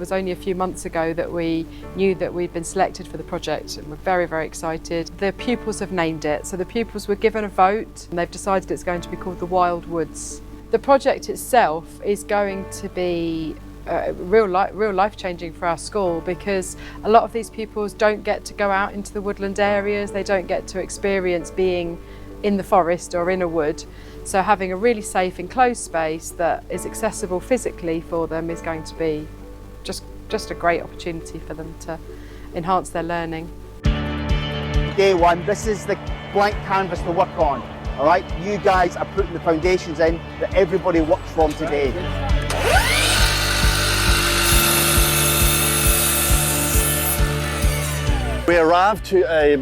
was only a few months ago that we knew that we'd been selected for the project, and we're very, very excited. The pupils have named it. So the pupils were given a vote and they've decided it's going to be called the Wild Woods. The project itself is going to be real life-changing for our school, because a lot of these pupils don't get to go out into the woodland areas, they don't get to experience being in the forest or in a wood. So having a really safe enclosed space that is accessible physically for them is going to be just a great opportunity for them to enhance their learning. Day one, this is the blank canvas to work on. All right, you guys are putting the foundations in that everybody works from today. We arrived to a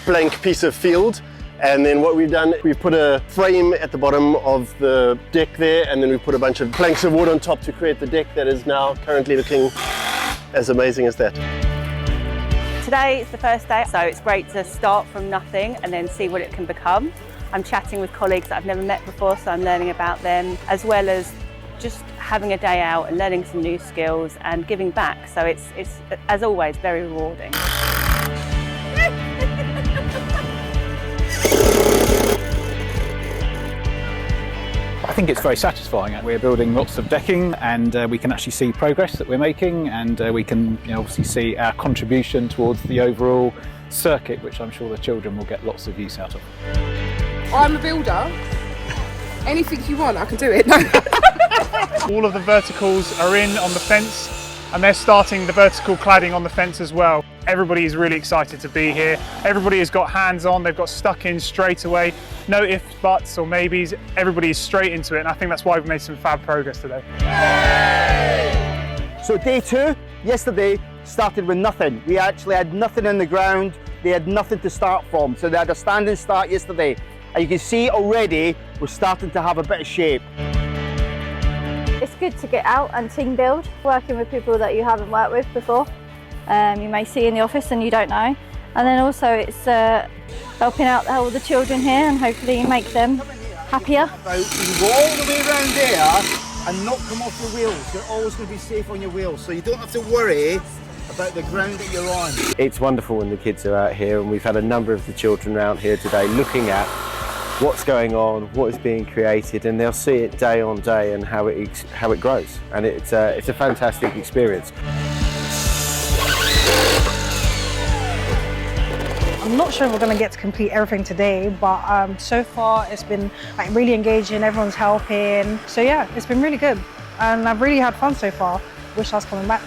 blank piece of field, and then what we've done, we've put a frame at the bottom of the deck there, and then we put a bunch of planks of wood on top to create the deck that is now currently looking as amazing as that. Today is the first day, so it's great to start from nothing and then see what it can become. I'm chatting with colleagues that I've never met before, so I'm learning about them, as well as just having a day out and learning some new skills and giving back. So it's as always, very rewarding. I think it's very satisfying. We're building lots of decking, and we can actually see progress that we're making, and we can obviously see our contribution towards the overall circuit, which I'm sure the children will get lots of use out of. I'm a builder. Anything you want, I can do it. No. All of the verticals are in on the fence, and they're starting the vertical cladding on the fence as well. Everybody is really excited to be here. Everybody has got hands on, they've got stuck in straight away. No ifs, buts or maybes, everybody is straight into it, and I think that's why we've made some fab progress today. Yay! So day two, yesterday, started with nothing. We actually had nothing in the ground. They had nothing to start from. So they had a standing start yesterday. And you can see already, we're starting to have a bit of shape. It's good to get out and team build, working with people that you haven't worked with before. You may see in the office and you don't know. And then also it's helping out all the children here and hopefully make them happier. You can go all the way around there and not come off your wheels. You're always going to be safe on your wheels, so you don't have to worry about the ground that you're on. It's wonderful when the kids are out here, and we've had a number of the children around here today looking at what's going on, what is being created, and they'll see it day on day and how it grows, and it's a fantastic experience. I'm not sure if we're going to get to complete everything today, but so far it's been really engaging, everyone's helping. So yeah, it's been really good and I've really had fun so far. Wish I was coming back.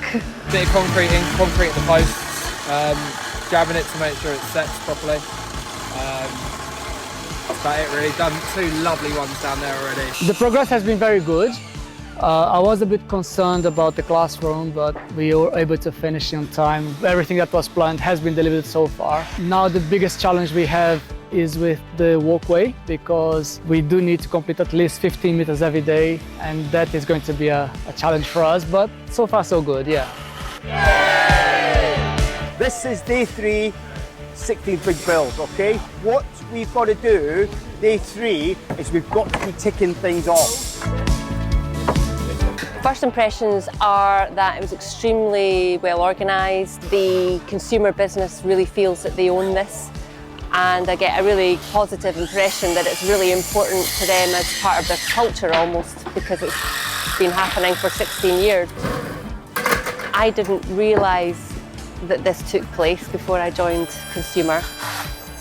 Bit of concrete at the posts, grabbing it to make sure it sets properly. That's about it really, done 2 lovely ones down there already. The progress has been very good. I was a bit concerned about the classroom, but we were able to finish in time. Everything that was planned has been delivered so far. Now the biggest challenge we have is with the walkway, because we do need to complete at least 15 meters every day, and that is going to be a challenge for us, but so far so good, yeah. Yay! This is day 3, 16th big build, okay? What we've got to do, day 3, is we've got to be ticking things off. First impressions are that it was extremely well organised. The consumer business really feels that they own this, and I get a really positive impression that it's really important to them as part of their culture almost, because it's been happening for 16 years. I didn't realise that this took place before I joined Consumer.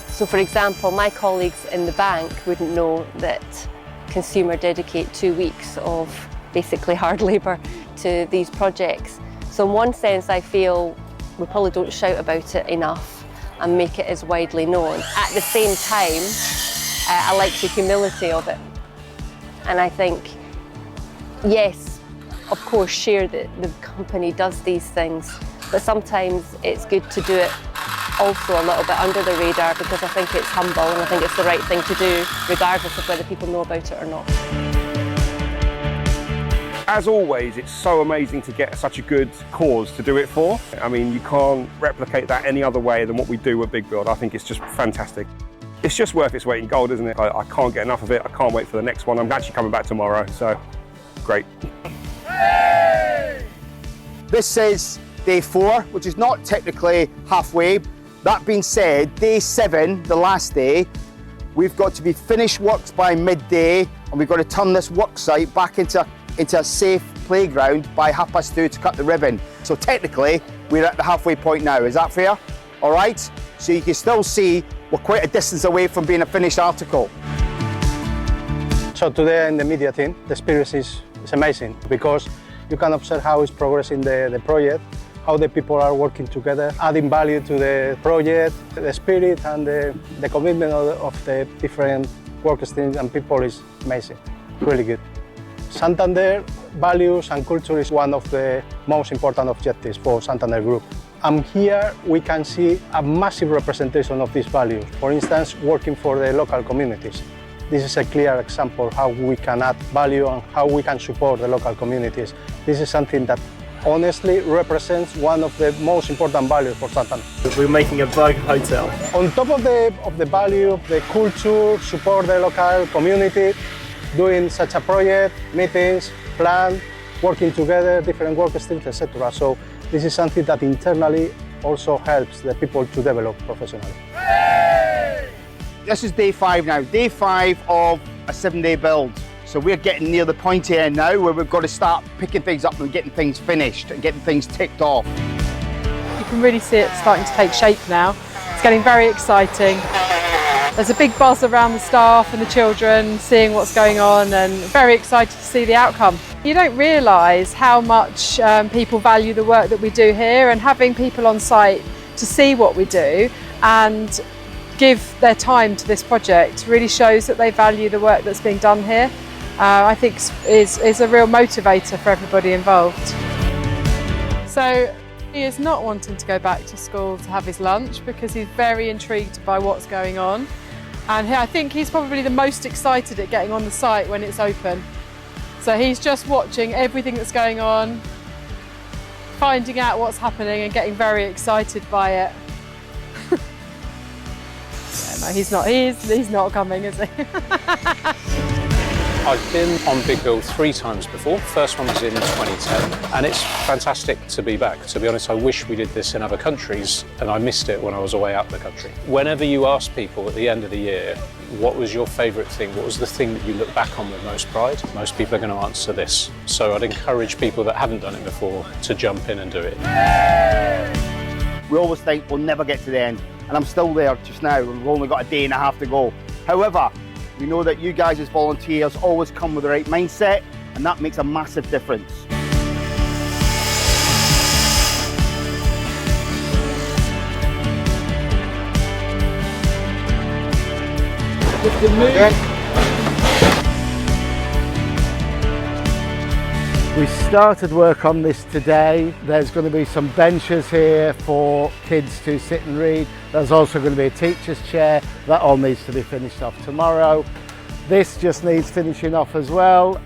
So for example, my colleagues in the bank wouldn't know that Consumer dedicate 2 weeks of basically hard labour to these projects. So in one sense I feel we probably don't shout about it enough and make it as widely known. At the same time, I like the humility of it. And I think, yes, of course, share that the company does these things, but sometimes it's good to do it also a little bit under the radar, because I think it's humble and I think it's the right thing to do, regardless of whether people know about it or not. As always, it's so amazing to get such a good cause to do it for. I mean, you can't replicate that any other way than what we do at Big Build. I think it's just fantastic. It's just worth its weight in gold, isn't it? I can't get enough of it. I can't wait for the next one. I'm actually coming back tomorrow, so great. Hey! This says day 4, which is not technically halfway. That being said, day 7, the last day, we've got to be finished works by midday, and we've got to turn this work site back into a safe playground by 2:30 to cut the ribbon. So technically, we're at the halfway point now. Is that fair? All right? So you can still see we're quite a distance away from being a finished article. So today in the media team, the experience is amazing because you can observe how it's progressing the project, how the people are working together, adding value to the project. The spirit and the commitment of the different work streams and people is amazing, really good. Santander values and culture is one of the most important objectives for Santander Group. And here we can see a massive representation of these values. For instance, working for the local communities. This is a clear example how we can add value and how we can support the local communities. This is something that honestly represents one of the most important values for Santander. We're making a burger hotel. On top of the value of the culture, support the local community, doing such a project, meetings, plan, working together, different work streams, etc. So this is something that internally also helps the people to develop professionally. This is day 5 now, day 5 of a 7-day build. So we're getting near the pointy end now where we've got to start picking things up and getting things finished and getting things ticked off. You can really see it starting to take shape now. It's getting very exciting. There's a big buzz around the staff and the children seeing what's going on, and very excited to see the outcome. You don't realise how much people value the work that we do here, and having people on site to see what we do and give their time to this project really shows that they value the work that's being done here. I think is a real motivator for everybody involved. So he is not wanting to go back to school to have his lunch because he's very intrigued by what's going on. And I think he's probably the most excited at getting on the site when it's open. So he's just watching everything that's going on, finding out what's happening and getting very excited by it. Yeah, no, he's not coming, is he? I've been on Big Build 3 times before. First one was in 2010, and it's fantastic to be back. To be honest, I wish we did this in other countries, and I missed it when I was away out the country. Whenever you ask people at the end of the year, what was your favourite thing? What was the thing that you look back on with most pride? Most people are going to answer this. So I'd encourage people that haven't done it before to jump in and do it. We always think we'll never get to the end, and I'm still there just now. We've only got a day and a half to go. However, we know that you guys as volunteers always come with the right mindset, and that makes a massive difference. We started work on this today. There's going to be some benches here for kids to sit and read. There's also going to be a teacher's chair. That all needs to be finished off tomorrow. This just needs finishing off as well.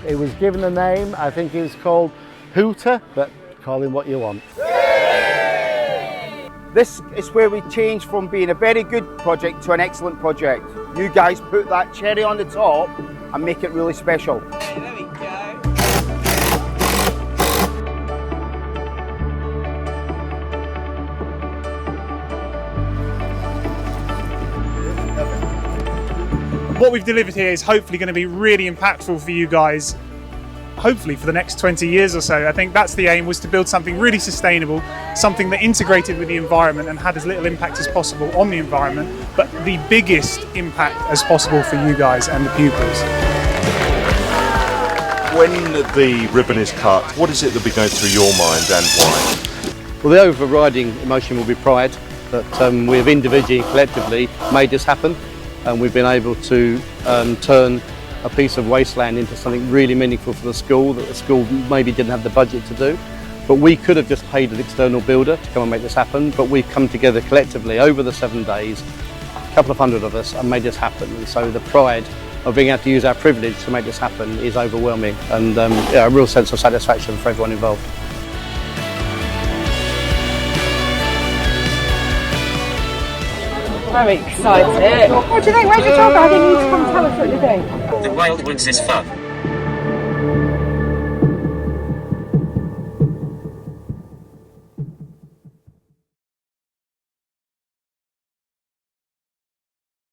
It was given a name. I think it was called Hooter, but call him what you want. This is where we change from being a very good project to an excellent project. You guys put that cherry on the top and make it really special. There we go. What we've delivered here is hopefully going to be really impactful for you guys, hopefully for the next 20 years or so. I think that's the aim, was to build something really sustainable, something that integrated with the environment and had as little impact as possible on the environment, but the biggest impact as possible for you guys and the pupils. When the ribbon is cut, what is it that will be going through your mind and why? Well, the overriding emotion will be pride that we have individually and collectively made this happen, and we've been able to turn a piece of wasteland into something really meaningful for the school that the school maybe didn't have the budget to do. But we could have just paid an external builder to come and make this happen, but we've come together collectively over the 7 days, a couple of hundred of us, and made this happen. And so the pride of being able to use our privilege to make this happen is overwhelming, and yeah, a real sense of satisfaction for everyone involved. Very excited. What do you think? Where's your job? I think you need to come tell us what you're doing. The Wild Woods is fun.